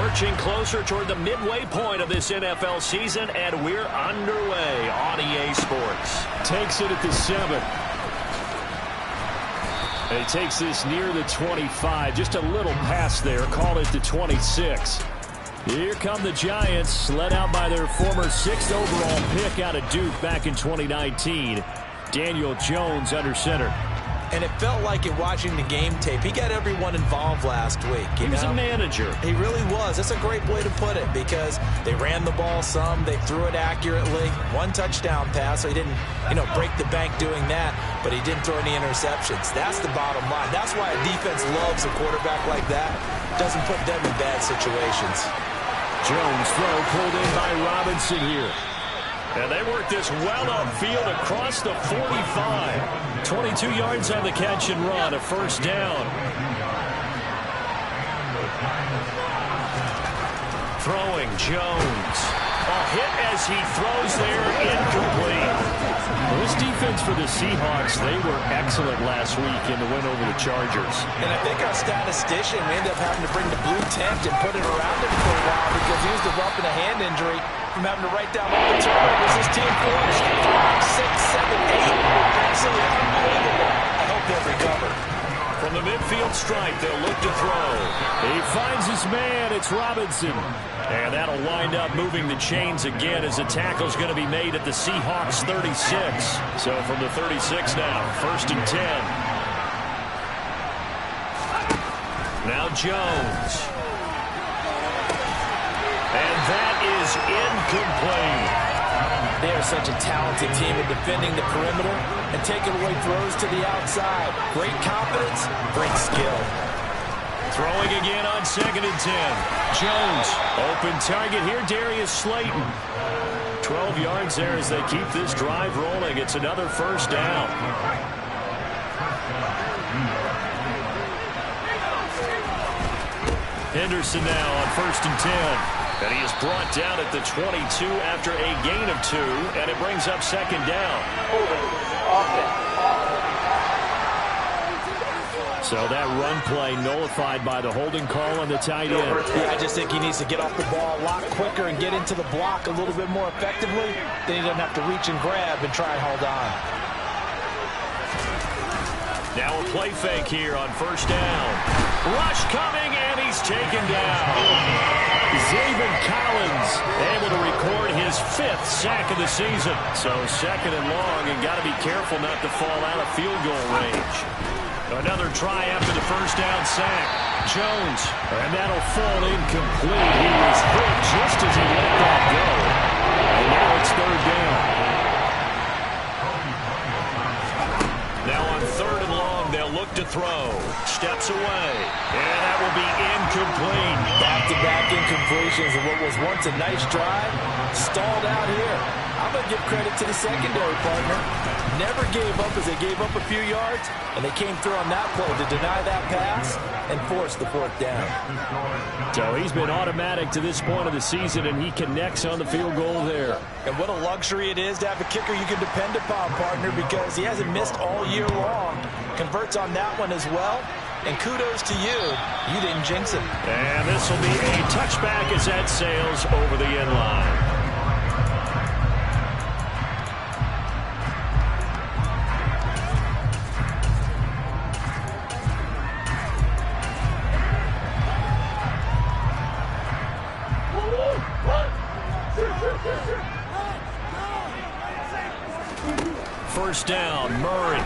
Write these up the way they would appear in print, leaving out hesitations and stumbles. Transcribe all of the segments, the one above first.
Inching closer toward the midway point of this NFL season, and we're underway on EA Sports. Takes it at the 7. And he takes this near the 25. Just a little pass there. Call it the 26. Here come the Giants, led out by their former 6th overall pick out of Duke back in 2019. Daniel Jones under center. And it felt like it watching the game tape. He got everyone involved last week. He was a manager. He really was. That's a great way to put it because they ran the ball some. They threw it accurately. 1 touchdown pass, so he didn't, break the bank doing that, but he didn't throw any interceptions. That's the bottom line. That's why a defense loves a quarterback like that. Doesn't put them in bad situations. Jones throw pulled in by Robinson here. And they work this well upfield across the 45. 22 yards on the catch and run, a first down. Throwing Jones. A hit as he throws there, incomplete. Well, this defense for the Seahawks, they were excellent last week in the win over the Chargers. And I think our statistician ended up having to bring the blue tent and put it around him for a while because he was developing a hand injury from having to write down all the turnovers his team forced. 5, 6, 7, 8. Absolutely unbelievable. I hope they'll recover. From the midfield stripe, they'll look to throw. He finds his man. It's Robinson. And that'll wind up moving the chains again as the tackle's going to be made at the Seahawks 36. So from the 36 now, 1st and 10. Now Jones. And that is incomplete. They are such a talented team at defending the perimeter and taking away throws to the outside. Great confidence, great skill. Throwing again on 2nd and 10. Jones, open target here, Darius Slayton. 12 yards there as they keep this drive rolling. It's another first down. Henderson now on 1st and 10. And he is brought down at the 22 after a gain of 2, and it brings up 2nd down. So that run play nullified by the holding call on the tight end. Yeah, I just think he needs to get off the ball a lot quicker and get into the block a little bit more effectively. Then he doesn't have to reach and grab and try and hold on. Now a play fake here on 1st down. Rush coming, and he's taken down. Zaven Collins able to record his 5th sack of the season. So 2nd and long, and got to be careful not to fall out of field goal range. Another try after the 1st down sack. Jones, and that'll fall incomplete. He was hit just as he let that go. And now it's 3rd down. Now on 3rd and long, they'll look to throw. Steps away, and that will be incomplete. Back-to-back incompletions of what was once a nice drive. Stalled out here. I'm going to give credit to the secondary partner. Never gave up as they gave up a few yards, and they came through on that play to deny that pass and force the 4th down. So he's been automatic to this point of the season, and he connects on the field goal there. And what a luxury it is to have a kicker you can depend upon, partner, because he hasn't missed all year long. Converts on that one as well. And kudos to you. You didn't jinx it. And this will be a touchback as that sails over the end line. First down, Murray.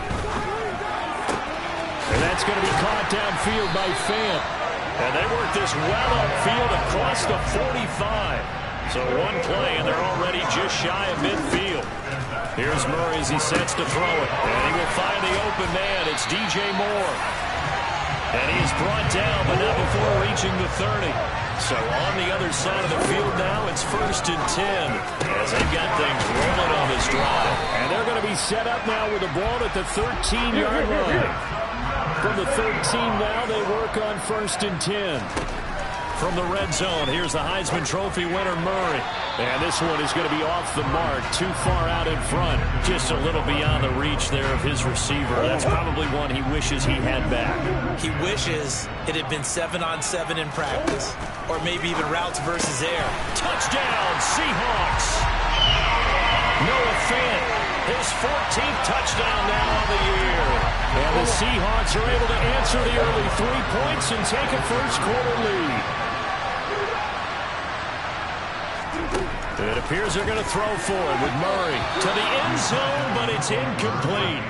And that's going to be caught downfield by Fant. And they work this well upfield across the 45. So one play, and they're already just shy of midfield. Here's Murray as he sets to throw it. And he will find the open man. It's DJ Moore. And he is brought down, but not before reaching the 30. So on the other side of the field now, it's 1st and 10 as they've got things rolling on this drive. And they're going to be set up now with the ball at the 13-yard line. From the 13 now, they work on 1st and 10. from the red zone. Here's the Heisman Trophy winner, Murray. And this one is going to be off the mark, too far out in front. Just a little beyond the reach there of his receiver. That's probably one he wishes he had back. He wishes it had been 7-on-7 in practice, or maybe even routes versus air. Touchdown, Seahawks. Noah Fant, his 14th touchdown now on the year. And the Seahawks are able to answer the early 3 points and take a first-quarter lead. It appears they're going to throw for it with Murray to the end zone, but it's incomplete.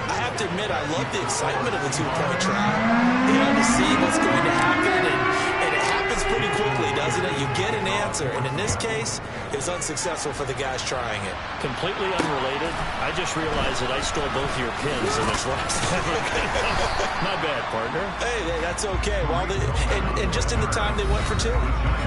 I have to admit, I love the excitement of a two-point try. You know, to see what's going to happen, and it happens pretty quickly, doesn't it? You get an answer, and in this case, it's unsuccessful for the guys trying it. Completely unrelated. I just realized that I stole both of your pins in this last My bad, partner. Hey, that's okay. Well, and just in the time they went for two.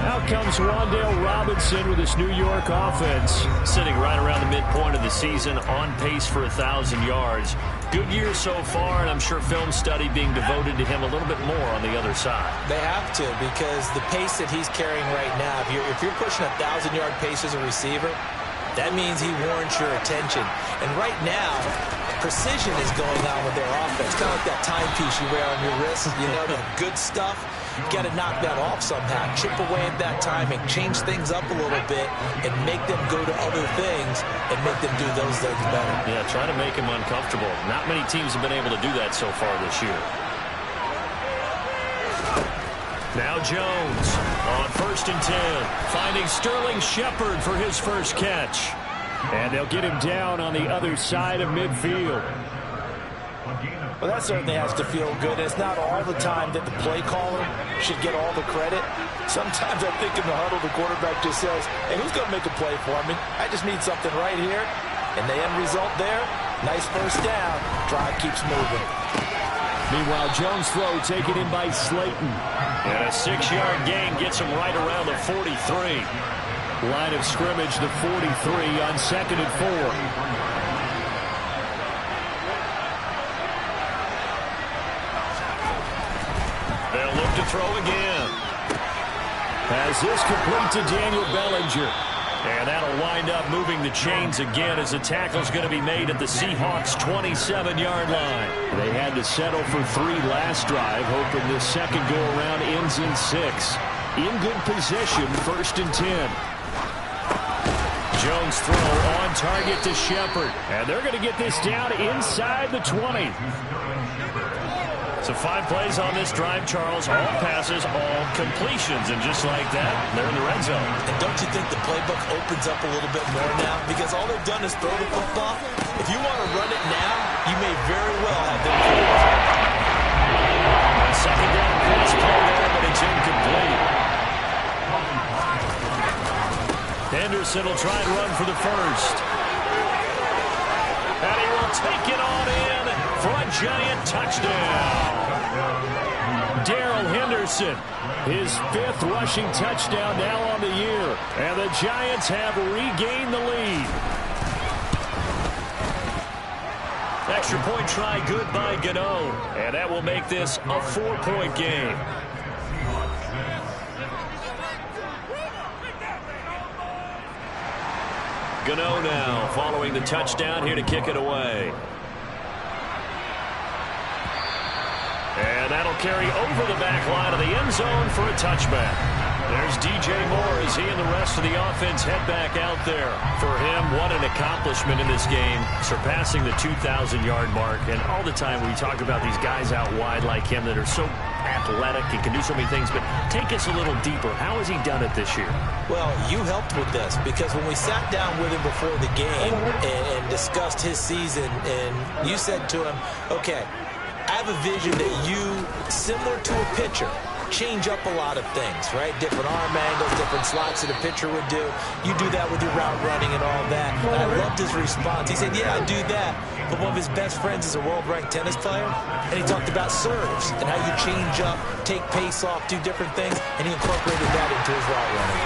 Out comes Wan'Dale Robinson with his New York offense. Sitting right around the midpoint of the season, on pace for 1,000 yards. Good year so far, and I'm sure film study being devoted to him a little bit more on the other side. They have to, because the pace that he's carrying right now, if you're pushing 1,000-yard pace as a receiver, that means he warrants your attention. And right now, precision is going on with their offense. Kind of like that timepiece you wear on your wrist, you know, the good stuff. You got to knock that off somehow. Chip away at that timing, change things up a little bit, and make them go to other things and make them do those things better. Yeah, try to make him uncomfortable. Not many teams have been able to do that so far this year. Now Jones on 1st and 10, finding Sterling Shepard for his first catch. And they'll get him down on the other side of midfield. Well, that certainly has to feel good. It's not all the time that the play caller should get all the credit. Sometimes I think in the huddle, the quarterback just says, hey, who's going to make a play for me? I just need something right here. And the end result there, nice first down. Drive keeps moving. Meanwhile, Jones' throw taken in by Slayton. And a 6-yard gain gets him right around the 43. Line of scrimmage, the 43 on 2nd and 4. They'll look to throw again. As this complete to Daniel Bellinger. And that'll wind up moving the chains again as the tackle's going to be made at the Seahawks' 27-yard line. They had to settle for 3 last drive, hoping this second go-around ends in 6. In good position, 1st and 10. Jones throw on target to Shepard. And they're going to get this down inside the 20. So 5 plays on this drive, Charles. All passes, all completions. And just like that, they're in the red zone. And don't you think the playbook opens up a little bit more now? Because all they've done is throw the football. If you want to run it now, you may very well have them A second down pass play there, but it's incomplete. Henderson will try and run for the first. And he will take it on in for a Giant touchdown. Darrell Henderson, his 5th rushing touchdown now on the year. And the Giants have regained the lead. Extra point try good by Gano. And that will make this a 4-point game. Gano now following the touchdown here to kick it away. And that'll carry over the back line of the end zone for a touchback. There's DJ Moore as he and the rest of the offense head back out there. For him, what an accomplishment in this game, surpassing the 2,000-yard mark. And all the time we talk about these guys out wide like him that are so athletic and can do so many things, but take us a little deeper. How has he done it this year? Well, you helped with this because when we sat down with him before the game and discussed his season, and you said to him, okay, I have a vision that you, similar to a pitcher, change up a lot of things, right? Different arm angles, different slots that a pitcher would do. You do that with your route running and all that. And I loved his response. He said, yeah, I do that. But one of his best friends is a world-ranked tennis player. And he talked about serves and how you change up, take pace off, do different things. And he incorporated that into his route running.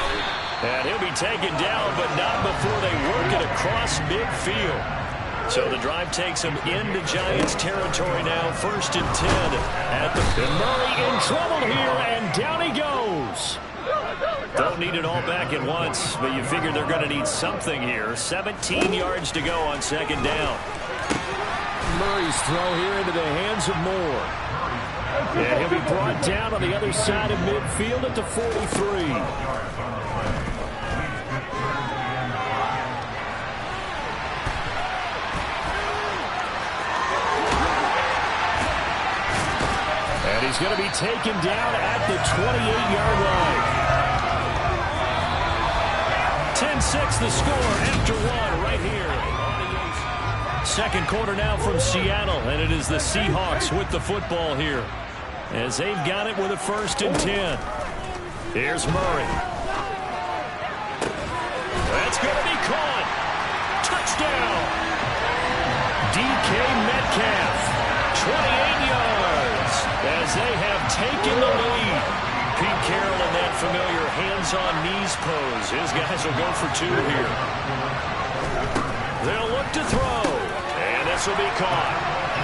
And he'll be taken down, but not before they work it across midfield. So the drive takes him into Giants territory now, 1st and 10. And Murray in trouble here, and down he goes. don't need it all back at once, but you figure they're going to need something here. 17 yards to go on second down. Murray's throw here into the hands of Moore. And he'll be brought down on the other side of midfield at the 43. And he's going to be taken down at the 28-yard line. 10-6 the score after one right here. Second quarter now from Seattle, and it is the Seahawks with the football here as they've got it with a 1st and 10. Here's Murray. That's going to be caught. Touchdown. DK Metcalf, 28 yards as they have taken the lead. Pete Carroll in that familiar hands-on knees pose. His guys will go for 2 here. They'll look to throw. And this will be caught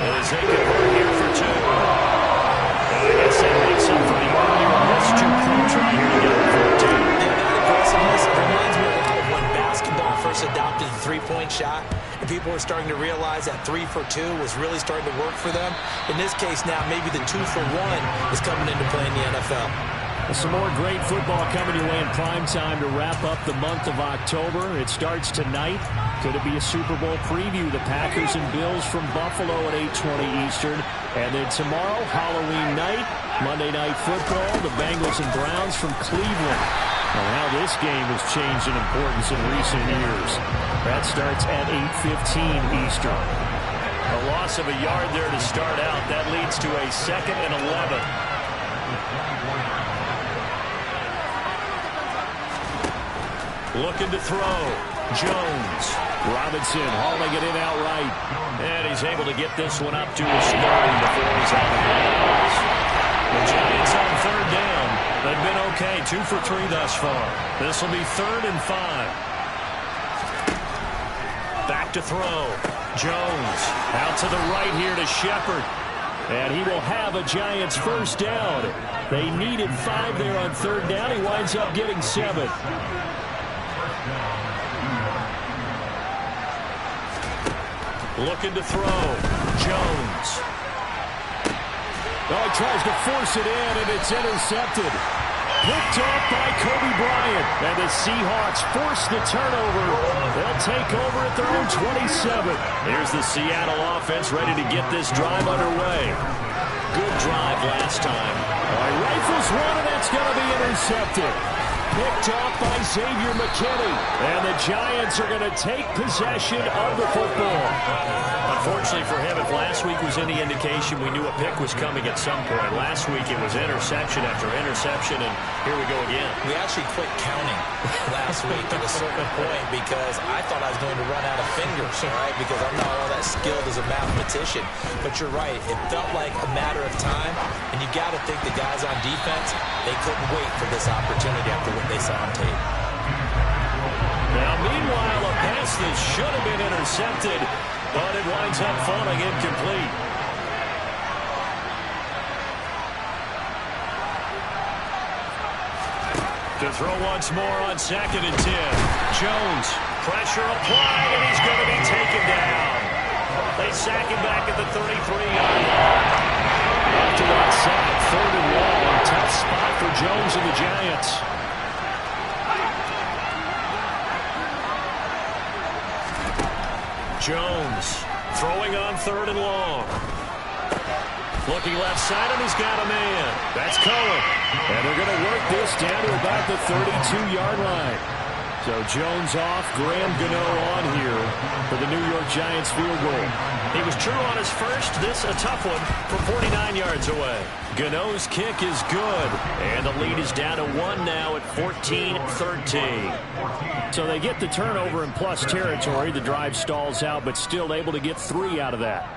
as they convert here for 2. I guess that makes up for the earlier missed 2 points right here to get it for 2. Yeah, that aggressiveness reminds me of when basketball first adopted the three-point shot, and people were starting to realize that 3 for 2 was really starting to work for them. In this case now, maybe the 2 for 1 is coming into play in the NFL. Some more great football coming your way in prime time to wrap up the month of October. It starts tonight. Could it be a Super Bowl preview? The Packers and Bills from Buffalo at 8:20 Eastern. And then tomorrow, Halloween night, Monday Night Football, the Bengals and Browns from Cleveland. And how this game has changed in importance in recent years. That starts at 8:15 Eastern. A loss of a yard there to start out. That leads to a 2nd and 11. Looking to throw. Jones. Robinson hauling it in outright. And he's able to get this one up to his 30 before he's out of bounds. The Giants on 3rd down. They've been okay. 2 for 3 thus far. This will be 3rd and 5. Back to throw. Jones out to the right here to Shepard. And he will have a Giants 1st down. They needed 5 there on 3rd down. He winds up getting 7. Looking to throw. Jones. Oh, he tries to force it in, and it's intercepted. Picked off by Kobe Bryant. And the Seahawks force the turnover. They'll take over at their own 27. Here's the Seattle offense ready to get this drive underway. Good drive last time. All right, rifles one, and that's going to be intercepted. Picked off by Xavier McKinney. And the Giants are going to take possession of the football. Unfortunately for him, if last week was any indication, we knew a pick was coming at some point. Last week it was interception after interception, and here we go again. We actually quit counting last week at a certain point because I thought I was going to run out of fingers, right? Because I'm not all that skilled as a mathematician. But you're right. It felt like a matter of time, and you got to think the guys on defense, they couldn't wait for this opportunity after what they saw on tape. Now, meanwhile, a pass that should have been intercepted, but it winds up falling incomplete. To throw once more on 2nd and 10. Jones, pressure applied, and he's going to be taken down. They sack him back at the 33-yard line. After that sack, 3rd and long. Tough spot for Jones and the Giants. Jones throwing on 3rd and long. Looking left side, and he's got a man. That's Cohen. And they're going to work this down to about the 32-yard line. So Jones off, Graham Gano on here for the New York Giants field goal. He was true on his first. This a tough one from 49 yards away. Gano's kick is good. And the lead is down to 1 now at 14-13. So they get the turnover in plus territory. The drive stalls out, but still able to get 3 out of that.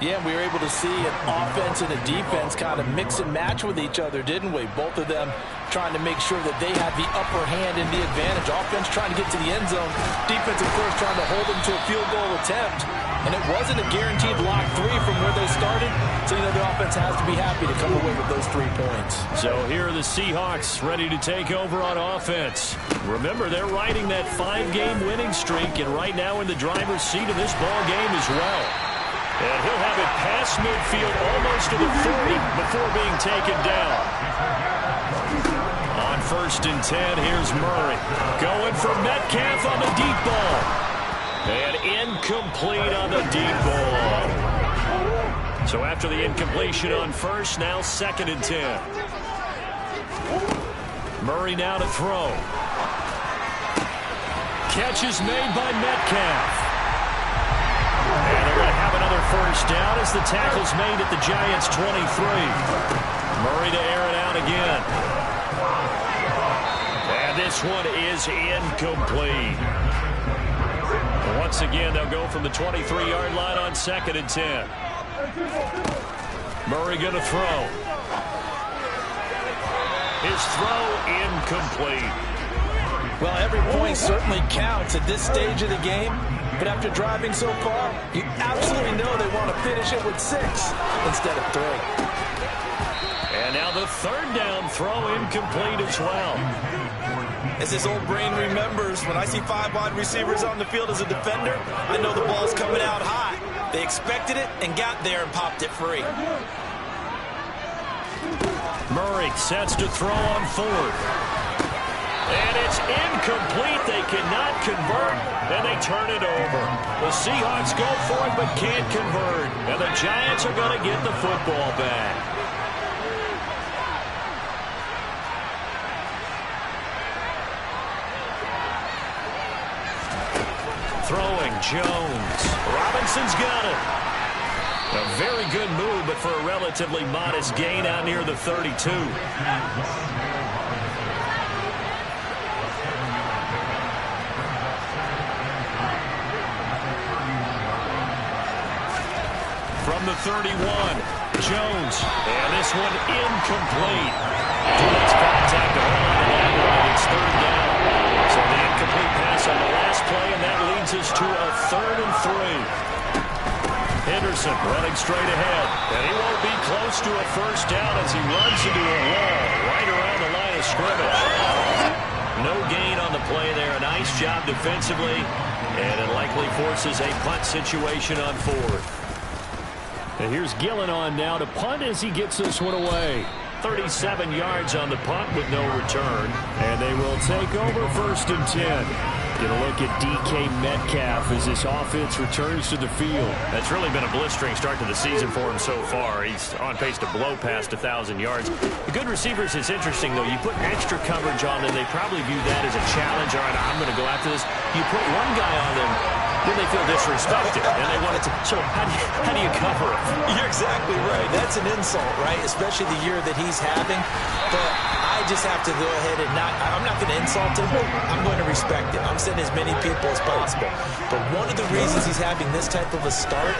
Yeah, we were able to see an offense and a defense kind of mix and match with each other, didn't we? Both of them trying to make sure that they had the upper hand and the advantage. Offense trying to get to the end zone. Defense, of course, trying to hold them to a field goal attempt. and it wasn't a guaranteed lock 3 from where they started. So, the offense has to be happy to come away with those 3 points. So here are the Seahawks ready to take over on offense. Remember, they're riding that 5-game winning streak, and right now in the driver's seat of this ball game as well. And he'll have it past midfield almost to the 40 before being taken down. On 1st and 10, here's Murray. Going for Metcalf on the deep ball. And incomplete on the deep ball. So after the incompletion on 1st, now 2nd and 10. Murray now to throw. Catch is made by Metcalf. And they're going to have another 1st down as the tackle's made at the Giants' 23. Murray to air it out again. And this one is incomplete. Once again, they'll go from the 23-yard line on 2nd and 10. Murray going to throw. His throw incomplete. Well, every point certainly counts at this stage of the game. But after driving so far, you absolutely know they want to finish it with 6 instead of 3. And now the 3rd down throw incomplete as well. As this old brain remembers, when I see 5 wide receivers on the field as a defender, I know the ball's coming out high. They expected it and got there and popped it free. Murray sets to throw on 4th. And it's incomplete. They cannot convert, and they turn it over. The Seahawks go for it but can't convert, and the Giants are going to get the football back. Throwing, Jones. Robinson's got it. A very good move, but for a relatively modest gain out near the 32. From the 31, Jones. And this one incomplete. Too much contact to hold on to that one. It's 3rd down. So the incomplete pass on the last play, and that leads us to a 3rd and 3. Henderson running straight ahead. And he won't be close to a 1st down as he runs into a wall right around the line of scrimmage. No gain on the play there. A nice job defensively. And it likely forces a punt situation on 4th. And here's Gillen on now to punt as he gets this one away. 37 yards on the punt with no return. And they will take over 1st and 10. Get a look at DK Metcalf as this offense returns to the field. That's really been a blistering start to the season for him so far. He's on pace to blow past 1,000 yards. The good receivers is interesting, though. You put extra coverage on them, they probably view that as a challenge. All right, I'm going to go after this. You put one guy on them, then they feel disrespected, and they want it to. So how do you cover it? You're exactly right. That's an insult, right? Especially the year that he's having. But I just have to go ahead and I'm not going to insult him. I'm going to respect him. I'm sending as many people as possible. But one of the reasons he's having this type of a start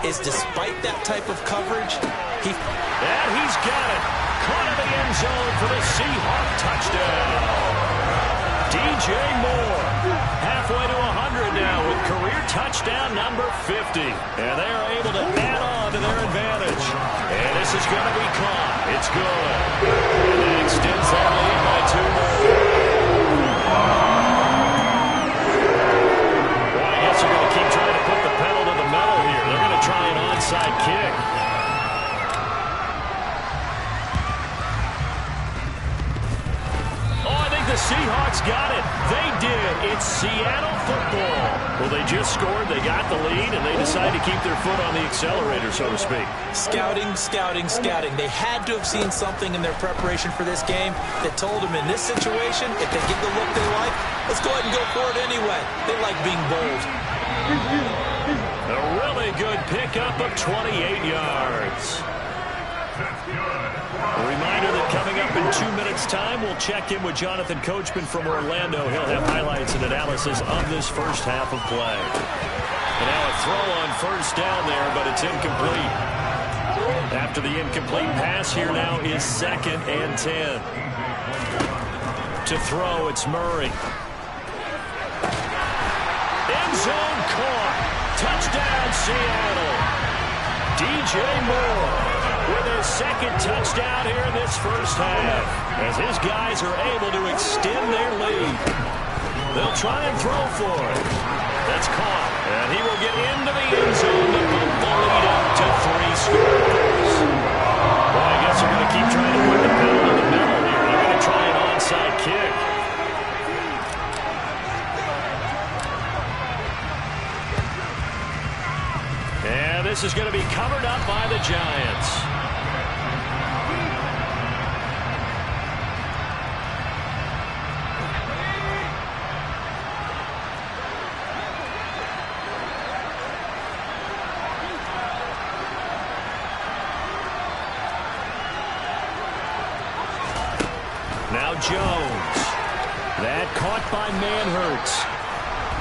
is despite that type of coverage, and he's got it. Caught in the end zone for the Seahawk touchdown. DJ Moore, halfway to 100 now with career touchdown number 50. And they are able to add on to their advantage. And this is going to be caught. It's good. And that extends that lead by 2 more. Well, I guess they're going to keep trying to put the pedal to the metal here. They're going to try an onside kick. The Seahawks got it. They did. It's Seattle football. Well, they just scored. They got the lead, and they decided to keep their foot on the accelerator, so to speak. Scouting, scouting, scouting. They had to have seen something in their preparation for this game that told them in this situation, if they get the look they like, let's go ahead and go for it anyway. They like being bold. A really good pickup of 28 yards. A reminder that coming up in 2 minutes' time, we'll check in with Jonathan Coachman from Orlando. He'll have highlights and analysis of this first half of play. And now a throw on 1st down there, but it's incomplete. After the incomplete pass, here now is 2nd and 10. To throw, it's Murray. End zone caught. Touchdown, Seattle. DJ Moore with his second touchdown here in this first half, as his guys are able to extend their lead. They'll try and throw for it. That's caught, and he will get into the end zone to bump the lead up to 3 scores. Well, I guess they're going to keep trying to put the pedal to the metal here. They're going to try an onside kick. And this is going to be covered up by the Giants. Now Jones. That caught by Manhertz.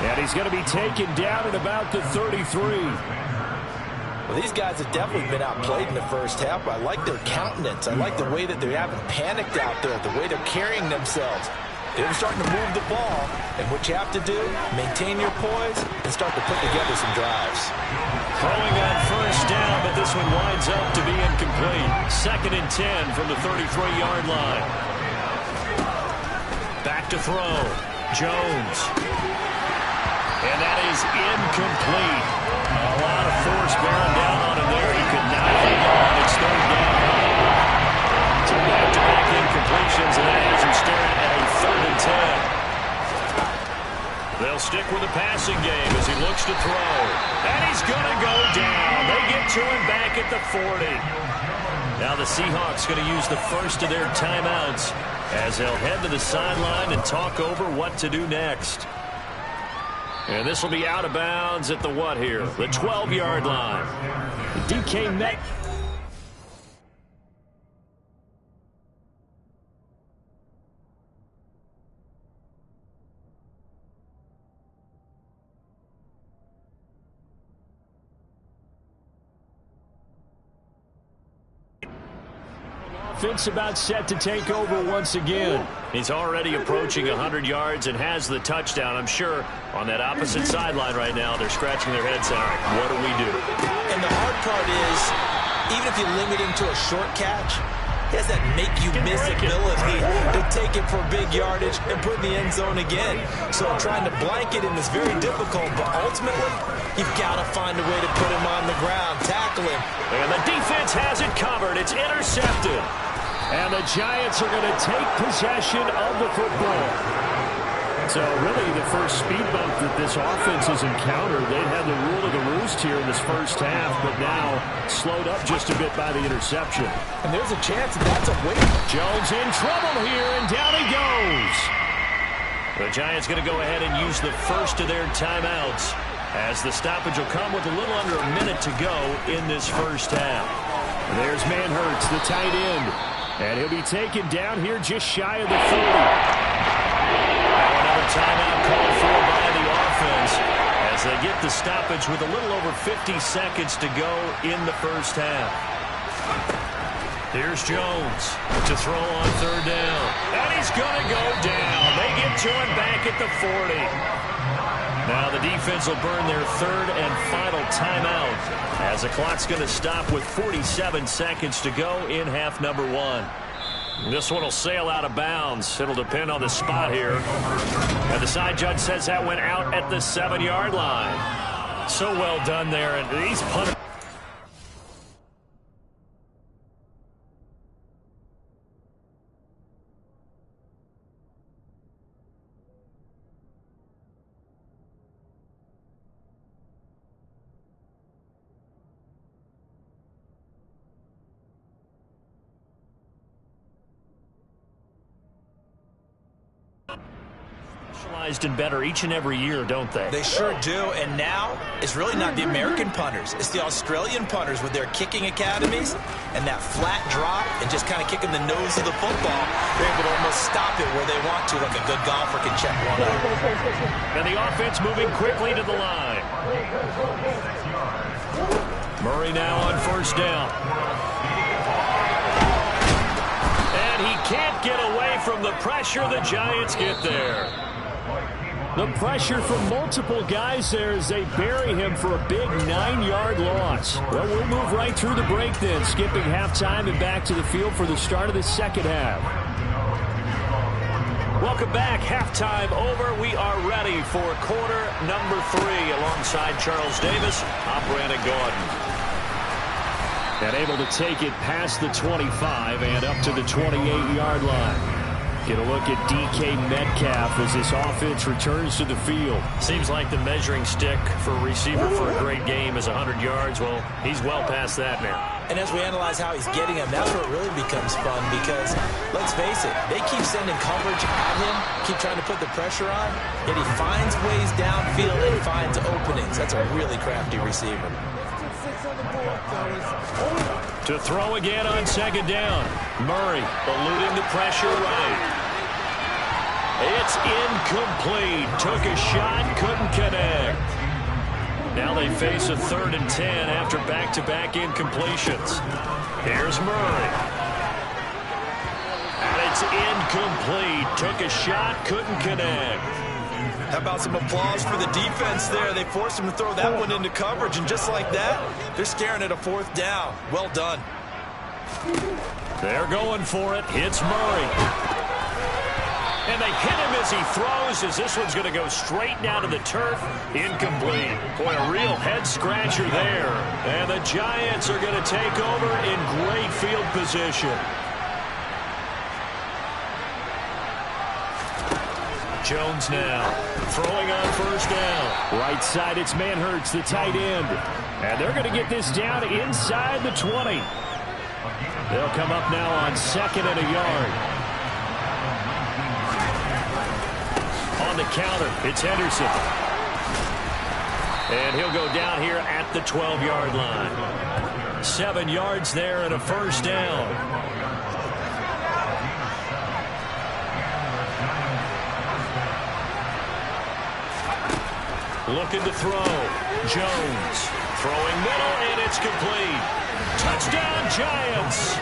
And he's going to be taken down at about the 33. Well, these guys have definitely been outplayed in the first half. I like their countenance. I like the way that they haven't panicked out there, the way they're carrying themselves. They're starting to move the ball, and what you have to do, maintain your poise and start to put together some drives. Throwing on first down, but this one winds up to be incomplete. 2nd and 10 from the 33-yard line. Back to throw. Jones. And that is incomplete. A lot of force bearing down on him there. He could not hang on. It's 3rd down. So back-to-back incompletions, and that has him staring at a 3rd and 10. They'll stick with the passing game as he looks to throw. And he's going to go down. They get to him back at the 40. Now the Seahawks going to use the first of their timeouts as they'll head to the sideline and talk over what to do next. And this will be out of bounds at the what here? The 12-yard line. DK Metcalf. Offense about set to take over once again. He's already approaching 100 yards and has the touchdown. I'm sure on that opposite sideline right now, they're scratching their heads saying, all right, what do we do? And the hard part is, even if you limit him to a short catch, he has that make-you-miss ability to take it for big yardage and put in the end zone again. So trying to blanket him is very difficult, but ultimately, you've got to find a way to put him on the ground, tackle him. And the defense has it covered. It's intercepted. And the Giants are going to take possession of the football. So really the first speed bump that this offense has encountered. They had the rule of the roost here in this first half, but now slowed up just a bit by the interception. And there's a chance that that's a wait. Jones in trouble here, and down he goes. The Giants going to go ahead and use the first of their timeouts as the stoppage will come with a little under a minute to go in this first half. There's Manhertz, the tight end. And he'll be taken down here just shy of the 40. Now another timeout called for by the offense as they get the stoppage with a little over 50 seconds to go in the first half. Here's Jones to throw on 3rd down. And he's going to go down. They get to him back at the 40. Now the defense will burn their 3rd and final timeout as the clock's going to stop with 47 seconds to go in half number 1. This one will sail out of bounds. It'll depend on the spot here. And the side judge says that went out at the 7-yard line. So well done there. And these punters. And better each and every year, don't they? They sure do, and now it's really not the American punters. It's the Australian punters with their kicking academies and that flat drop and just kind of kicking the nose of the football. They're able to almost stop it where they want to, like a good golfer can check one up. And the offense moving quickly to the line. Murray now on 1st down. And he can't get away from the pressure. The Giants get there. The pressure from multiple guys there as they bury him for a big 9-yard loss. Well, we'll move right through the break then, skipping halftime and back to the field for the start of the second half. Welcome back. Halftime over. We are ready for quarter number 3 alongside Charles Davis. I'm Brandon Gaudin. And able to take it past the 25 and up to the 28-yard line. Get a look at DK Metcalf as this offense returns to the field. Seems like the measuring stick for a receiver for a great game is 100 yards. Well, he's well past that now. And as we analyze how he's getting him, that's where it really becomes fun because, let's face it, they keep sending coverage at him, keep trying to put the pressure on, yet he finds ways downfield and finds openings. That's a really crafty receiver. To throw again on second down. Murray eluding the pressure right. It's incomplete. Took a shot, couldn't connect. Now they face a 3rd and 10 after back-to-back incompletions. Here's Murray. And it's incomplete. Took a shot, couldn't connect. How about some applause for the defense there? They forced him to throw that one into coverage, and just like that, they're staring at a 4th down. Well done. They're going for it. It's Murray. And they hit him as he throws, as this one's going to go straight down to the turf. Incomplete. Boy, a real head-scratcher there. And the Giants are going to take over in great field position. Jones now throwing on 1st down. Right side, it's Manhertz, the tight end. And they're going to get this down inside the 20. They'll come up now on 2nd and a yard. On the counter, it's Henderson. And he'll go down here at the 12-yard line. 7 yards there and a 1st down. Looking to throw. Jones throwing middle, and it's complete. Touchdown, Giants.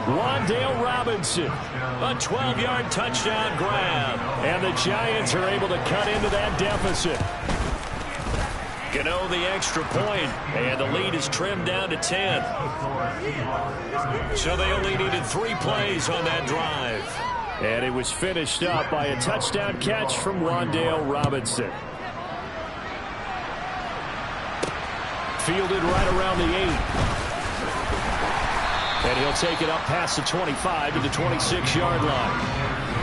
Wan'Dale Robinson, a 12-yard touchdown grab. And the Giants are able to cut into that deficit. Gano the extra point, and the lead is trimmed down to 10. So they only needed 3 plays on that drive. And it was finished up by a touchdown catch from Wan'Dale Robinson. Fielded right around the 8. And he'll take it up past the 25 to the 26-yard line.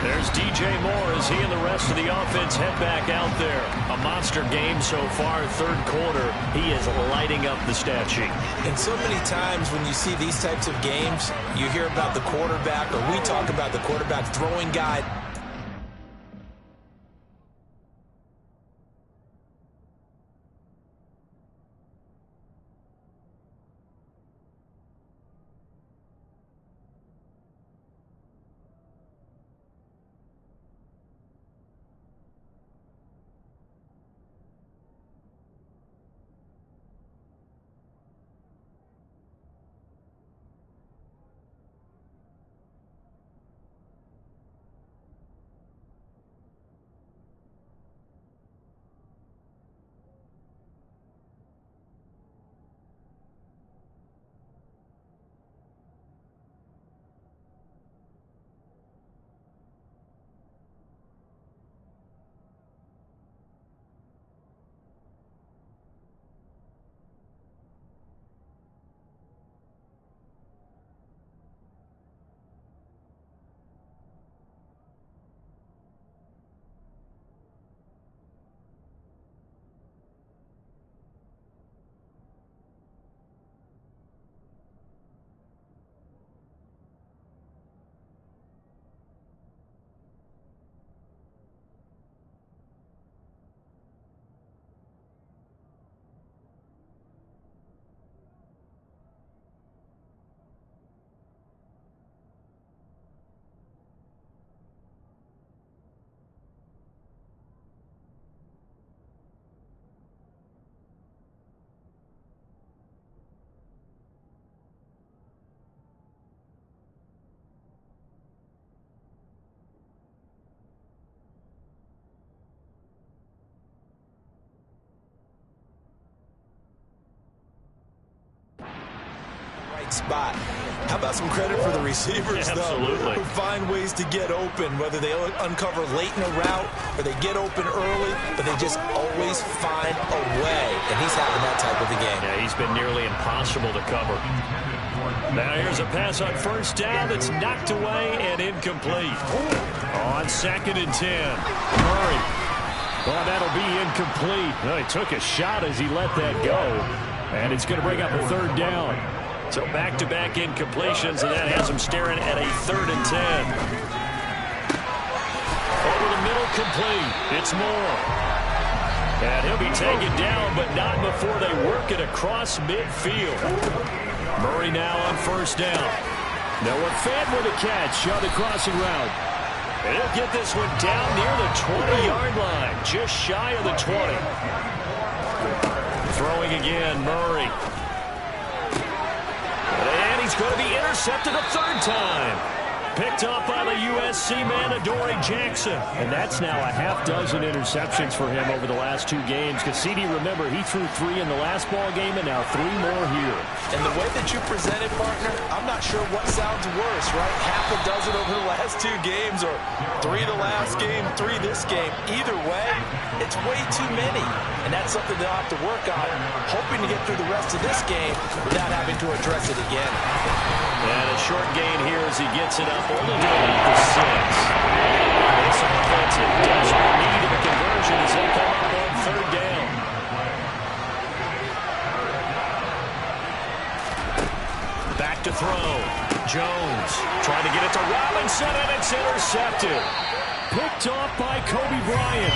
There's DJ Moore as he and the rest of the offense head back out there. A monster game so far, 3rd quarter. He is lighting up the stat sheet. And so many times when you see these types of games, you hear about the quarterback, or we talk about the quarterback throwing guy. right spot. How about some credit for the receivers, though, who find ways to get open, whether they uncover late in a route or they get open early, but they just always find a way. And he's having that type of a game. Yeah, he's been nearly impossible to cover. Now here's a pass on first down that's knocked away and incomplete. On 2nd and 10. Murray. Oh, that'll be incomplete. Well, he took a shot as he let that go. And it's going to bring up a 3rd down. So back-to-back incompletions, and that has him staring at a 3rd and 10. Over the middle, complete. It's Moore. And he'll be taken down, but not before they work it across midfield. Murray now on 1st down. Noah Fant with a catch on the crossing route. And he'll get this one down near the 20-yard line, just shy of the 20. Throwing again, Murray. And he's going to be intercepted a 3rd time. Picked up by the USC man, Adoree Jackson. And that's now a half dozen interceptions for him over the last 2 games. Cassidy, remember, he threw 3 in the last ball game and now 3 more here. And the way that you presented, partner, I'm not sure what sounds worse, right? Half a dozen over the last 2 games or 3 the last game, 3 this game. Either way, it's way too many. And that's something they'll have to work on, hoping to get through the rest of this game without having to address it again. And a short gain here as he gets it up only to the 6. This offense in desperate need of a conversion as they come up on 3rd down. Back to throw. Jones trying to get it to Robinson, and it's intercepted. Picked off by Kobe Bryant.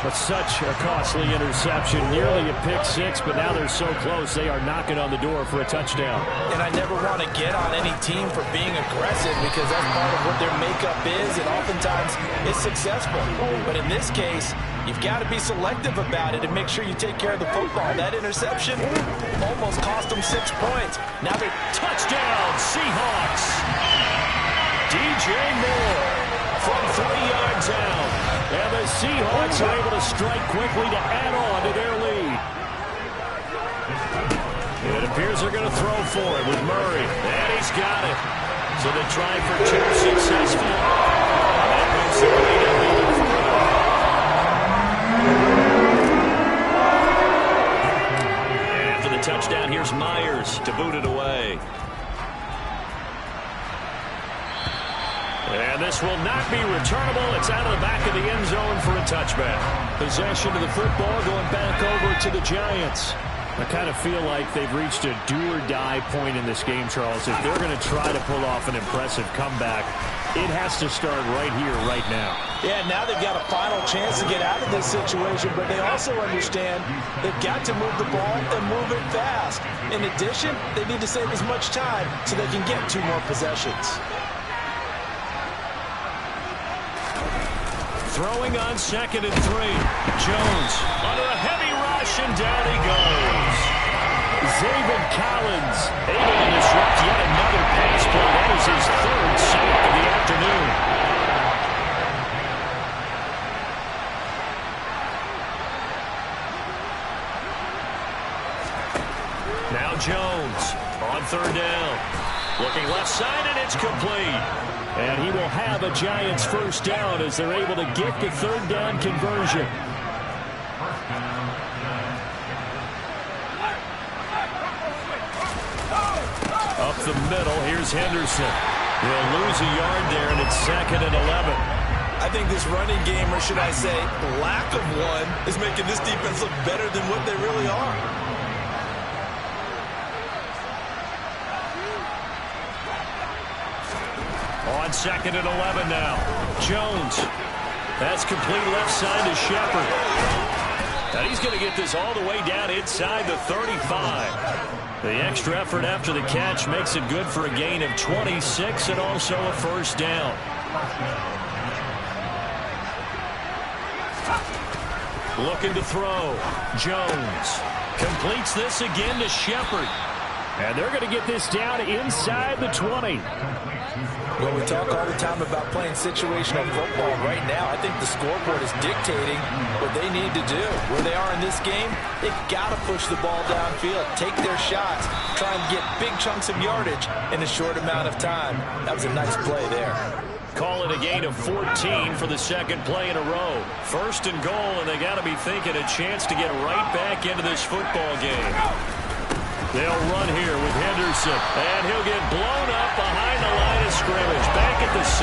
But such a costly interception, nearly a pick 6, but now they're so close they are knocking on the door for a touchdown. And I never want to get on any team for being aggressive because that's part of what their makeup is, and oftentimes it's successful. But in this case, you've got to be selective about it and make sure you take care of the football. That interception almost cost them 6 points. Now they touchdown, Seahawks. DJ Moore from 3 yards out. And the Seahawks are able to strike quickly to add on to their lead. It appears they're going to throw for it with Murray. And he's got it. So they try for 2 successful. That moves the lead up even further. And for the touchdown, here's Myers to boot it away. And this will not be returnable. It's out of the back of the end zone for a touchback. Possession of the football going back over to the Giants. I kind of feel like they've reached a do-or-die point in this game, Charles. If they're going to try to pull off an impressive comeback, it has to start right here, right now. Yeah, now they've got a final chance to get out of this situation, but they also understand they've got to move the ball and move it fast. In addition, they need to save as much time so they can get 2 more possessions. Throwing on 2nd and 3. Jones under a heavy rush, and down he goes. Zaven Collins able to disrupt yet another pass play. That is his 3rd sack of the afternoon. Now Jones on 3rd down. Looking left side, and it's complete. And he will have a Giants 1st down as they're able to get the 3rd down conversion. Up the middle, here's Henderson. He'll lose a yard there, and it's 2nd and 11. I think this running game, or should I say lack of one, is making this defense look better than what they really are. On 2nd and 11 now. Jones. That's complete left side to Shepard. And he's going to get this all the way down inside the 35. The extra effort after the catch makes it good for a gain of 26 and also a 1st down. Looking to throw. Jones completes this again to Shepard. And they're going to get this down inside the 20. Well, we talk all the time about playing situational football. Right now, I think the scoreboard is dictating what they need to do. Where they are in this game, they've got to push the ball downfield, take their shots, try and get big chunks of yardage in a short amount of time. That was a nice play there. Call it a gain of 14 for the second play in a row. First and goal, and they got to be thinking a chance to get right back into this football game. They'll run here with Henderson, and he'll get blown up behind the line of scrimmage, back at the 6.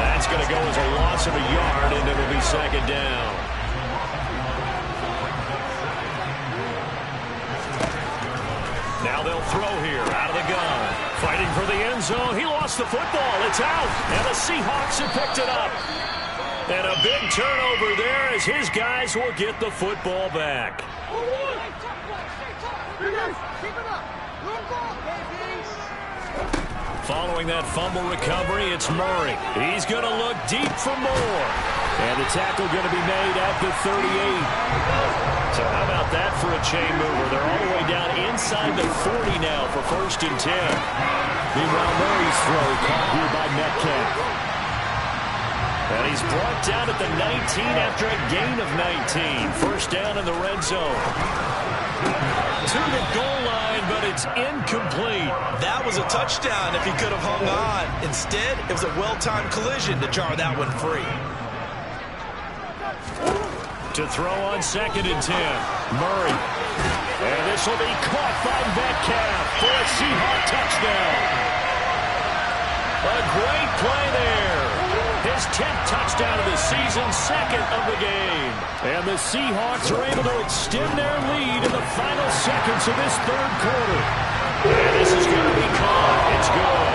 That's going to go as a loss of a yard, and it'll be second down. Now they'll throw here out of the gun. Fighting for the end zone. He lost the football. It's out, and the Seahawks have picked it up. And a big turnover there as his guys will get the football back. Following that fumble recovery, it's Murray. He's going to look deep for more. And the tackle going to be made at the 38. So how about that for a chain mover? They're all the way down inside the 40 now for 1st and 10. Meanwhile, Murray's throw caught here by Metcalf. And he's brought down at the 19 after a gain of 19. First down in the red zone. To the goal line, but it's incomplete. That was a touchdown if he could have hung on. Instead, it was a well-timed collision to jar that one free. To throw on 2nd and 10. Murray. And this will be caught by Metcalf for a Seahawk touchdown. A great play there. His 10th touchdown of the season, 2nd of the game. And the Seahawks are able to extend their lead in the final seconds of this 3rd quarter. And this is going to be caught. It's good.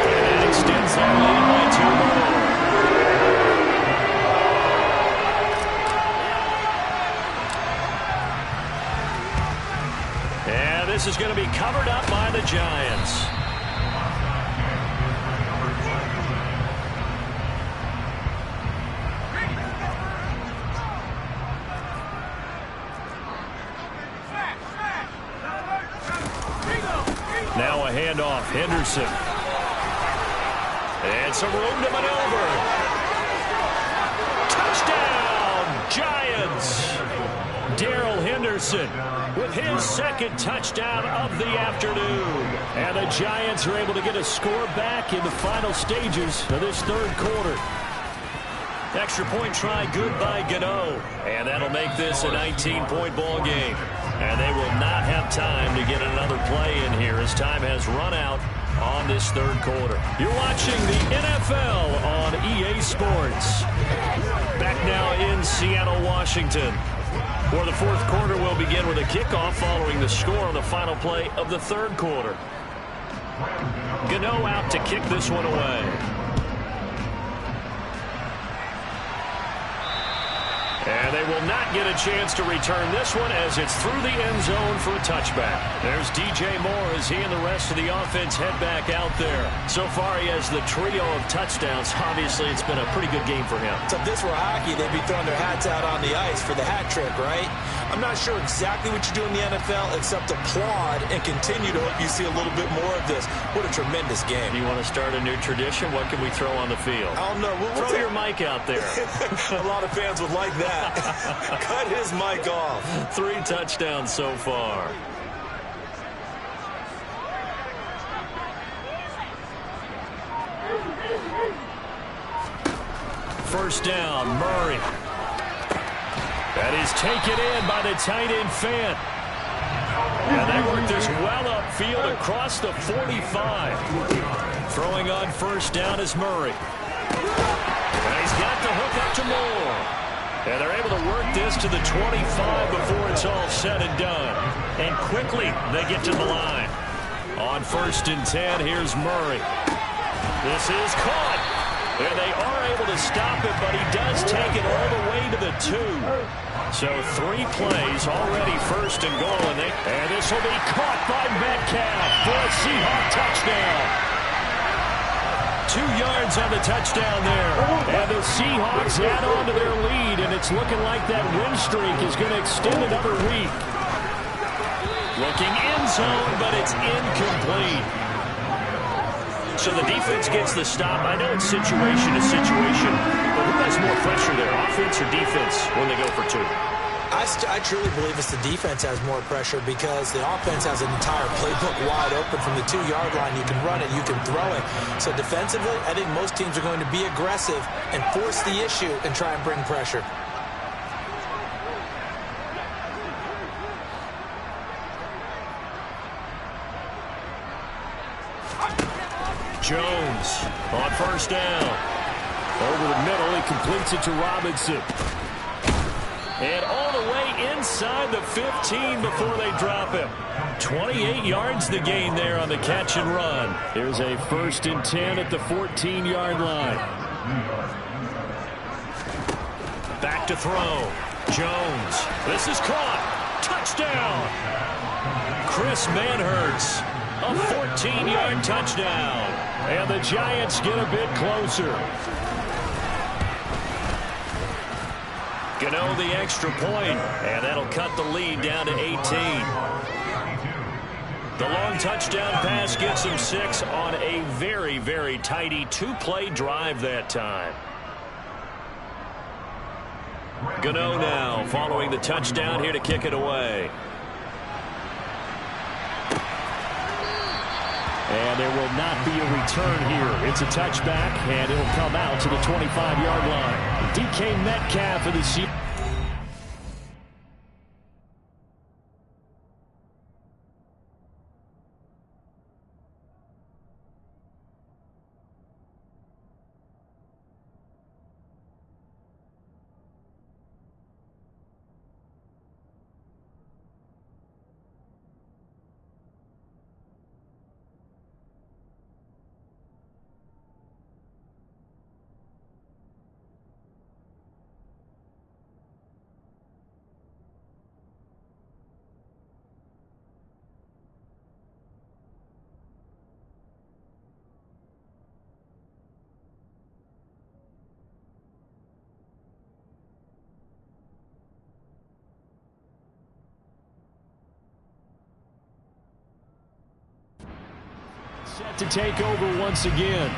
And it extends their lead by 2 more. And this is going to be covered up by the Giants. Now a handoff, Henderson. And some room to maneuver. Touchdown, Giants! Darrell Henderson with his 2nd touchdown of the afternoon. And the Giants are able to get a score back in the final stages of this 3rd quarter. Extra point try good by Gano. And that'll make this a 19-point ball game. And they will not have time to get another play in here as time has run out on this 3rd quarter. You're watching the NFL on EA Sports. Back now in Seattle, Washington. For the 4th quarter, we'll begin with a kickoff following the score on the final play of the 3rd quarter. Gano out to kick this one away. And they will not get a chance to return this one as it's through the end zone for a touchback. There's DJ Moore as he and the rest of the offense head back out there. So far, he has the trio of touchdowns. Obviously, it's been a pretty good game for him. So if this were hockey, they'd be throwing their hats out on the ice for the hat trick, right? I'm not sure exactly what you do in the NFL except applaud and continue to hope you see a little bit more of this. What a tremendous game. You want to start a new tradition? What can we throw on the field? I don't know. Throw your mic out there. A lot of fans would like that. Cut his mic off. 3 touchdowns so far. First down, Murray. That is taken in by the tight end Fant. And they work this well upfield across the 45. Throwing on first down is Murray. And he's got the hook up to Moore. And they're able to work this to the 25 before it's all said and done. And quickly they get to the line. On 1st and 10, here's Murray. This is caught. And they are able to stop it, but he does take it all the way to the 2. So 3 plays already 1st and goal. And this will be caught by Metcalf for a Seahawk touchdown. 2 yards on the touchdown there. And the Seahawks add on to their lead, and it's looking like that win streak is going to extend another week. Looking end zone, but it's incomplete. So the defense gets the stop. I know it's situation to situation, but who has more pressure there, offense or defense, when they go for two? I truly believe it's the defense has more pressure because the offense has an entire playbook wide open from the 2-yard line. You can run it, you can throw it. So defensively, I think most teams are going to be aggressive and force the issue and try and bring pressure. Jones on first down. Over the middle, he completes it to Robinson. And all the way inside the 15 before they drop him. 28 yards the gain there on the catch and run. There's a 1st and 10 at the 14-yard line. Back to throw. Jones. This is caught. Touchdown. Chris Manhertz. A 14-yard touchdown. And the Giants get a bit closer. Gano the extra point, and that'll cut the lead down to 18. The long touchdown pass gets them 6 on a very, very tidy 2-play drive that time. Gano now following the touchdown here to kick it away. And there will not be a return here. It's a touchback, and it'll come out to the 25-yard line. DK Metcalf for the Seahawks. Set to take over once again.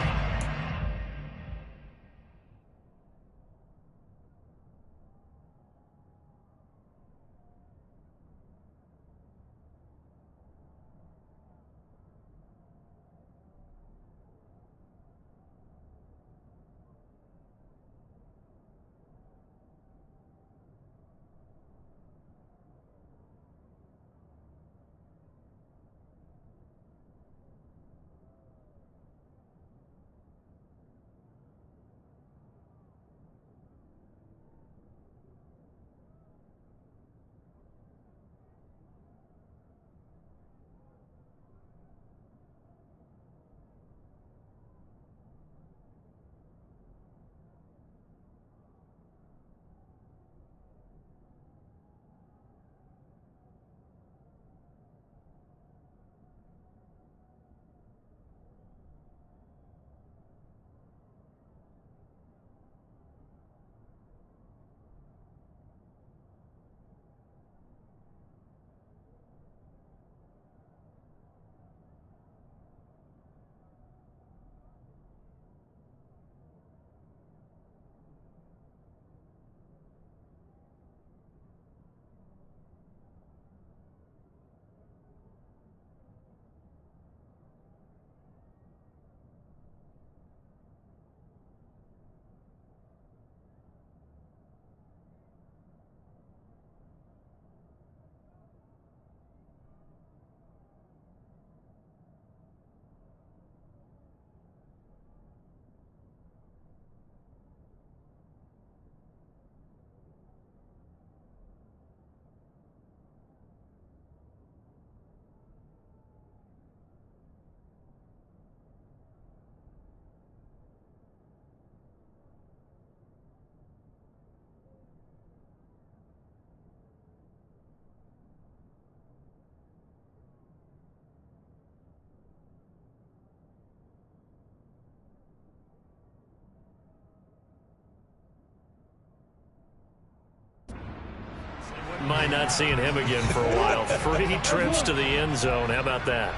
Mind not seeing him again for a while. 3 trips to the end zone. How about that?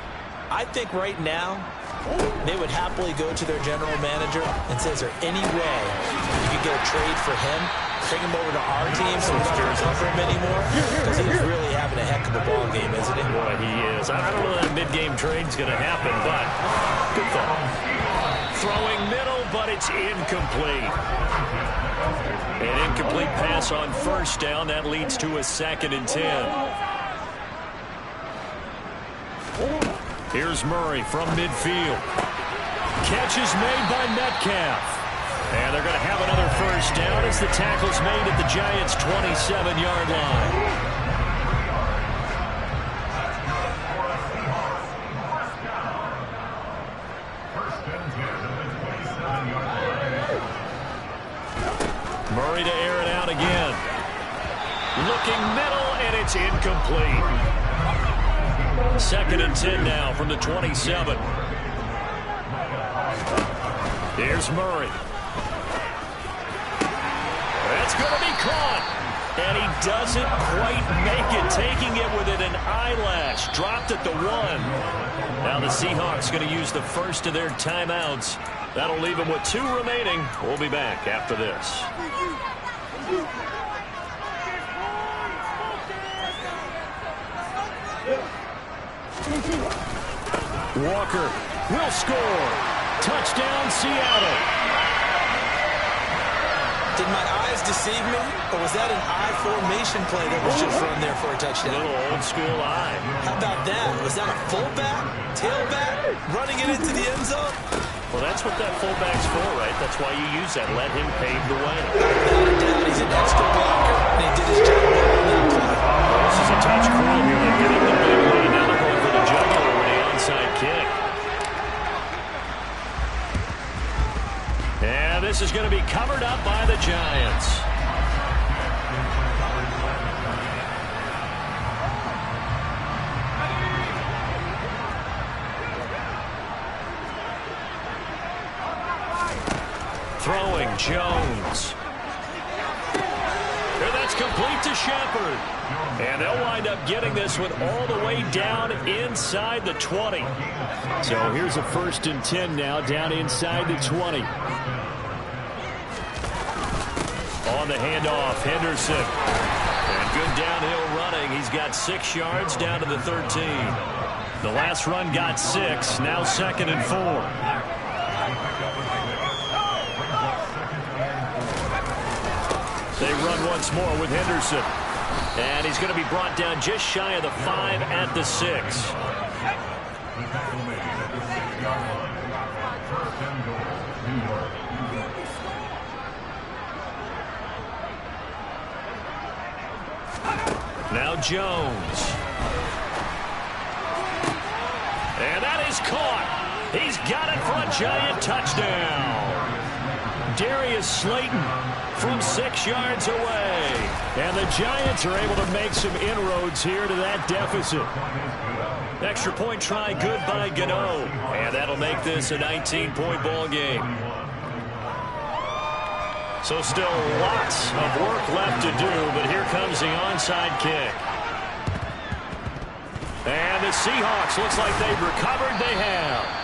I think right now they would happily go to their general manager and say, is there any way you could get a trade for him, bring him over to our team so we don't have to cover him anymore? Because he's really having a heck of a ball game, isn't he? Boy, he is. I don't know that mid-game trade's going to happen, but good thought. Throwing middle, but it's incomplete. An incomplete pass on first down. That leads to a 2nd and 10. Here's Murray from midfield. Catch is made by Metcalf. And they're going to have another first down as the tackle's made at the Giants' 27-yard line. Murray to air it out again. Looking middle, and it's incomplete. 2nd and 10 now from the 27. Here's Murray. That's going to be caught. And he doesn't quite make it, taking it within an eyelash. Dropped at the 1. Now the Seahawks going to use the first of their timeouts. That'll leave them with 2 remaining. We'll be back after this. Walker will score. Touchdown, Seattle. Did my eyes deceive me, or was that an I formation play that was just run there for a touchdown? Little old school eye. How about that? Was that a fullback, tailback, running it into the end zone? Well, that's what that fullback's for, right? That's why you use that. Let him pave the way. Without a doubt, he's an extra blocker, and he did his job well on that play. This is a touch call here. They get him the big lead. Now they're going for the jugular with the onside kick. And this is going to be covered up by the Giants. Throwing Jones. And that's complete to Shepard. And they'll wind up getting this one all the way down inside the 20. So here's a 1st and 10 now, down inside the 20. On the handoff, Henderson. And good downhill running. He's got 6 yards down to the 13. The last run got 6. Now 2nd and 4. They run once more with Henderson. And he's going to be brought down just shy of the 5 at the 6. Now Jones. And that is caught. He's got it for a Giant touchdown. Darius Slayton from 6 yards away. And the Giants are able to make some inroads here to that deficit. Extra point try good by Gano. And that'll make this a 19-point ball game. So still lots of work left to do, but here comes the onside kick. And the Seahawks, looks like they've recovered. They have.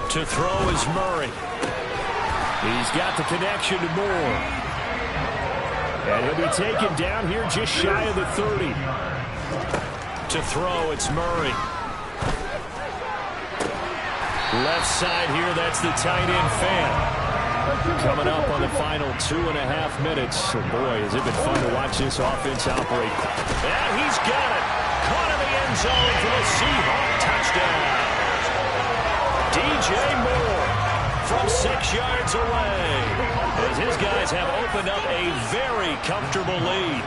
To throw is Murray. He's got the connection to Moore. And he'll be taken down here just shy of the 30. To throw, it's Murray. Left side here, that's the tight end Fant. Coming up on the final 2.5 minutes. Oh boy, has it been fun to watch this offense operate. And he's got it. Caught in the end zone for the Seahawk touchdown. DJ Moore from 6 yards away, as his guys have opened up a very comfortable lead.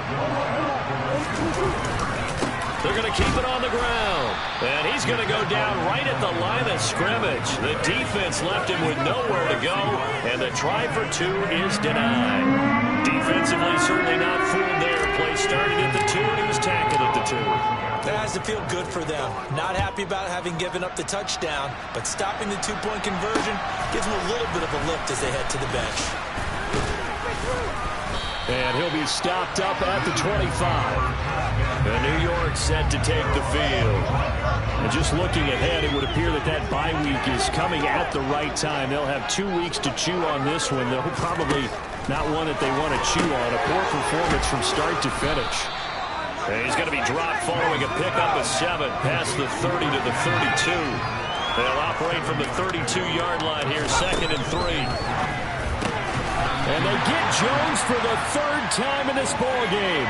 They're going to keep it on the ground. And he's going to go down right at the line of scrimmage. The defense left him with nowhere to go, and the try for 2 is denied. Defensively, certainly not fooled there. Play started at the 2, and he was tackled at the 2. That has to feel good for them. Not happy about having given up the touchdown, but stopping the 2-point conversion gives them a little bit of a lift as they head to the bench. And he'll be stopped up at the 25. And New York set to take the field. And just looking ahead, it would appear that that bye week is coming at the right time. They'll have 2 weeks to chew on this one, though probably not one that they want to chew on. A poor performance from start to finish. And he's going to be dropped following a pickup of 7 past the 30 to the 32. They'll operate from the 32-yard line here, 2nd and 3. And they get Jones for the 3rd time in this ball game.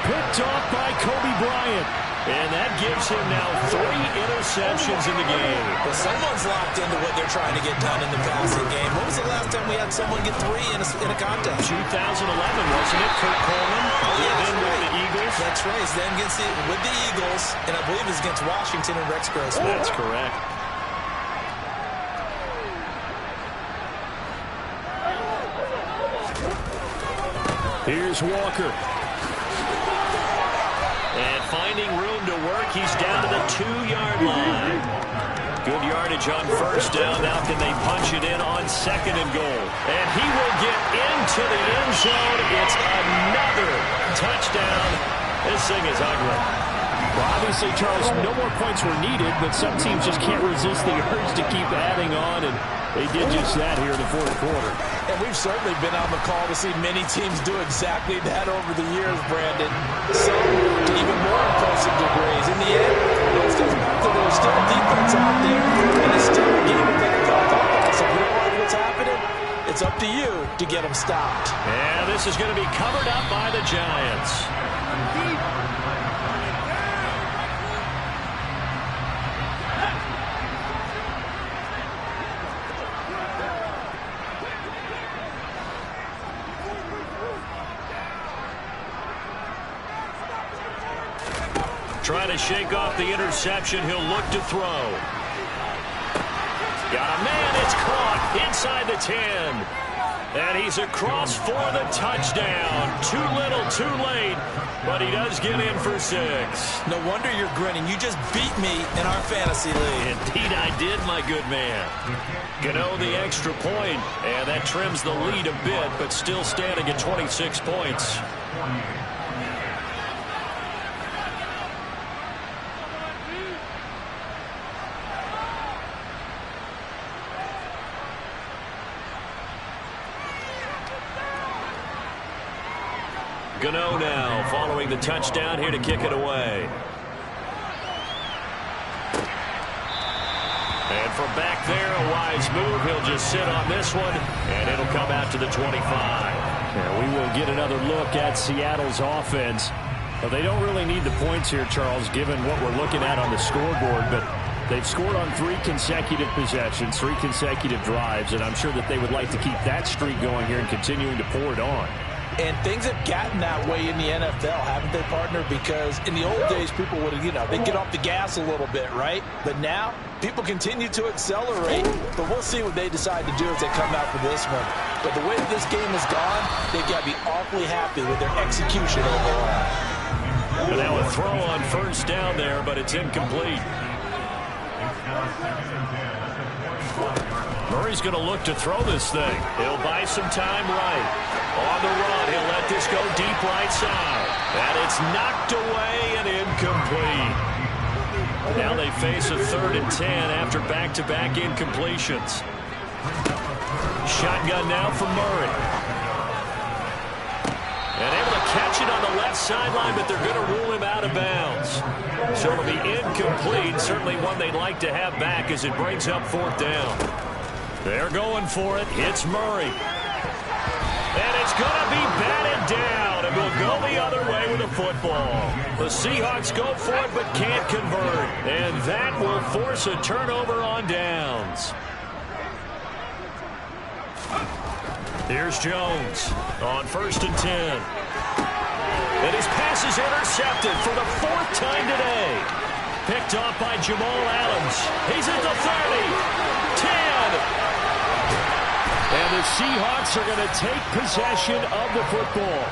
Picked off by Kobe Bryant. And that gives him now 3 interceptions in the game. Well, someone's locked into what they're trying to get done in the passing game. When was the last time we had someone get 3 in a contest? 2011, wasn't it? Kurt Coleman. Oh, yeah, then with the Eagles. That's right. He's then with the Eagles, and I believe it's against Washington and Rex Grossman. That's correct. Here's Walker. And finding room to work, he's down to the 2-yard line. Good yardage on 1st down. Now can they punch it in on 2nd and goal? And he will get into the end zone. It's another touchdown. This thing is ugly. Well, obviously, Charles, no more points were needed, but some teams just can't resist the urge to keep adding on, and they did just that here in the 4th quarter. And we've certainly been on the call to see many teams do exactly that over the years, Brandon. Some to even more impressive degrees. In the end, it goes back to there's still defense out there, and it's still a game of NFL football. So if you don't like what's happening, it's up to you to get them stopped. And this is going to be covered up by the Giants. Trying to shake off the interception. He'll look to throw. Got a man. It's caught inside the 10. And he's across for the touchdown. Too little, too late. But he does get in for 6. No wonder you're grinning. You just beat me in our fantasy league. Indeed I did, my good man. Gano the extra point. And that trims the lead a bit, but still standing at 26 points. Gano now following the touchdown here to kick it away. And from back there, a wise move. He'll just sit on this one, and it'll come out to the 25. Yeah, we will get another look at Seattle's offense. Well, they don't really need the points here, Charles, given what we're looking at on the scoreboard, but they've scored on 3 consecutive possessions, 3 consecutive drives, and I'm sure that they would like to keep that streak going here and continuing to pour it on. And things have gotten that way in the NFL, haven't they, partner? Because in the old days, people would, they'd get off the gas a little bit, right? But now, people continue to accelerate. But we'll see what they decide to do as they come out for this one. But the way that this game has gone, they've got to be awfully happy with their execution overall. And now a throw on 1st down there, but it's incomplete. Murray's going to look to throw this thing. He'll buy some time right. On the run, he'll let this go deep right side. And it's knocked away and incomplete. Now they face a 3rd and 10 after back-to-back incompletions. Shotgun now for Murray. And able to catch it on the left sideline, but they're going to rule him out of bounds. So it'll be incomplete. Certainly one they'd like to have back as it brings up 4th down. They're going for it. It's Murray. And it's going to be batted down, and will go the other way with the football. The Seahawks go for it but can't convert, and that will force a turnover on downs. Here's Jones on 1st and 10. And his pass is intercepted for the 4th time today. Picked off by Jamal Adams. He's at the 30, 10. And the Seahawks are going to take possession of the football.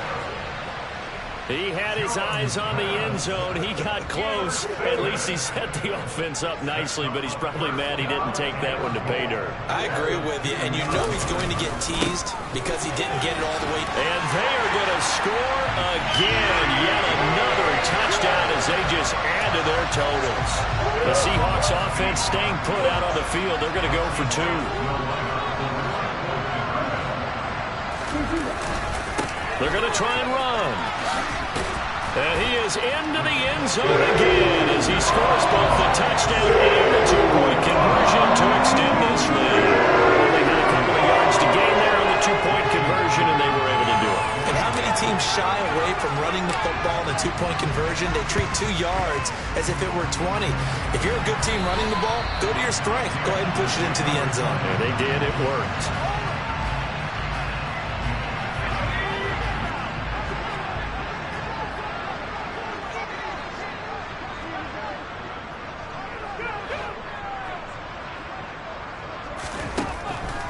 He had his eyes on the end zone. He got close. At least he set the offense up nicely, but he's probably mad he didn't take that one to pay dirt. I agree with you, and you know he's going to get teased because he didn't get it all the way. And they are going to score again. Yet another touchdown as they just add to their totals. The Seahawks offense staying put out on the field. They're going to go for 2. They're going to try and run. And he is into the end zone again as he scores both the touchdown and the 2-point conversion to extend this lead. Only had a couple of yards to gain there on the 2-point conversion, and they were able to do it. And how many teams shy away from running the football in a 2-point conversion? They treat 2 yards as if it were 20. If you're a good team running the ball, go to your strength. Go ahead and push it into the end zone. And they did. It worked.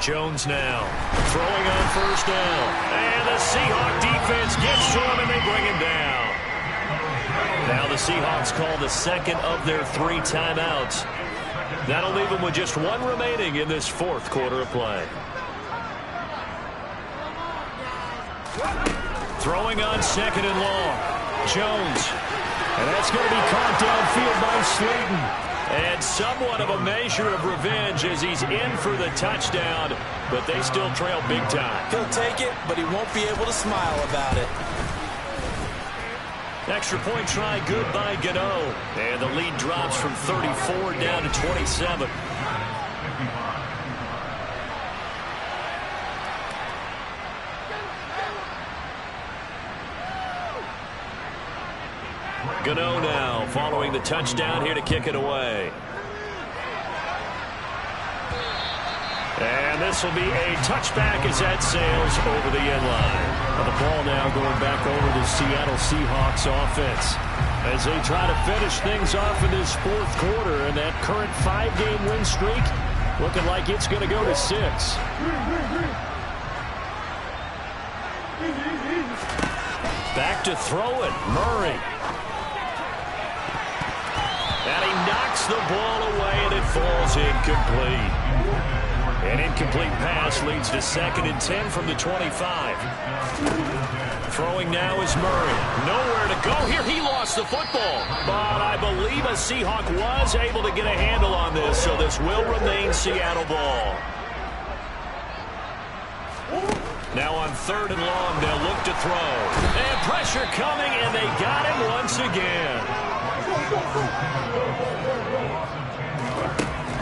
Jones now throwing on 1st down. And the Seahawk defense gets to him and they bring him down. Now the Seahawks call the 2nd of their 3 timeouts. That'll leave them with just 1 remaining in this 4th quarter of play. Throwing on 2nd and long. Jones. And that's going to be caught downfield by Slayton. And somewhat of a measure of revenge as he's in for the touchdown, but they still trail big time. He'll take it, but he won't be able to smile about it. Extra point try good by Gano. And the lead drops from 34 down to 27. Gano now following the touchdown here to kick it away. And this will be a touchback as that sails over the end line. Now the ball now going back over the Seattle Seahawks offense as they try to finish things off in this 4th quarter. And that current 5-game win streak looking like it's going to go to 6. Back to throw it, Murray. And he knocks the ball away, and it falls incomplete. An incomplete pass leads to 2nd and 10 from the 25. Throwing now is Murray. Nowhere to go here. He lost the football. But I believe a Seahawk was able to get a handle on this, so this will remain Seattle ball. Now on 3rd and long, they'll look to throw. And pressure coming, and they got him once again.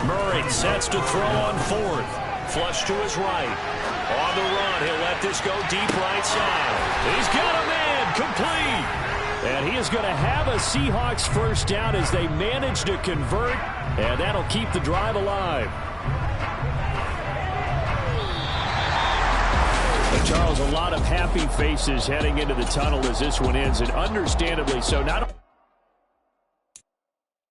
Murray sets to throw on 4th. Flush to his right. On the run, he'll let this go deep right side. He's got a man complete. And he is going to have a Seahawks 1st down as they manage to convert. And that'll keep the drive alive. Charles, a lot of happy faces heading into the tunnel as this one ends, and understandably so. Not